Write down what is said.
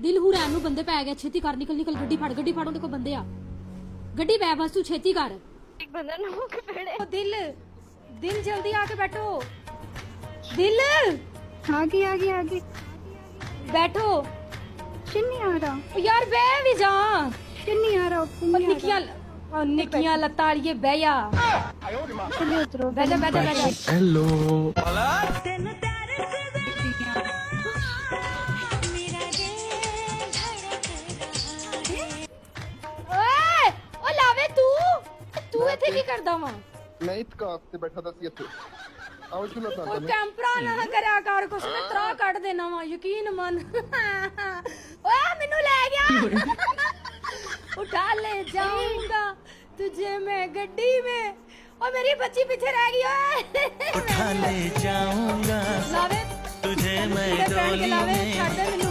ਦਿਲ ਹੁਰੈਨ ਨੂੰ ਬੰਦੇ ਪੈ ਗਿਆ ਛੇਤੀ ਕਰ ਨਿਕਲ ਨਿਕਲ ਗੱਡੀ ਫੜ ਉਹਦੇ ਕੋਲ ਬੰਦੇ ਆ ਗੱਡੀ ਬੈ ਬਸ ਤੂੰ ਛੇਤੀ ਕਰ एक बंदा नो के पेड़े ओ दिल दिल जल्दी आके बैठो दिल आगे बैठो नहीं आ रहा ओ यार बह भी जा नहीं आ रहा ओ निकियां लत्तां वालिए बह जा चलिए उतरो बह जा हेलो ਓਏ ਓ ਲਾਵੇ ਤੂੰ ਇੱਥੇ ਕੀ ਕਰਦਾ ਵਾ ਮੈਂ ਇਤਕਾਫ ਤੇ ਬੈਠਾ ਤਾਂ ਸੀ ਇੱਥੇ ਆਓ ਚੁੱਲਾ ਤਾਂ ਉਹ ਕੈਂਪਰਾ ਨਾ ਕਰਿਆ ਕਰ ਕੁਛ ਮੈਂ ਤਰਾ ਕੱਢ ਦੇਣਾ ਵਾ ਯਕੀਨ ਮੰਨ ਓਏ ਮੈਨੂੰ ਲੈ ਗਿਆ उठा ले जाऊंगा तुझे मैं गड्डी में और मेरी बच्ची पीछे रह गई है उठा ले जाऊंगा लावे तुझे मैं लावे डोली लावे में छाड़ दे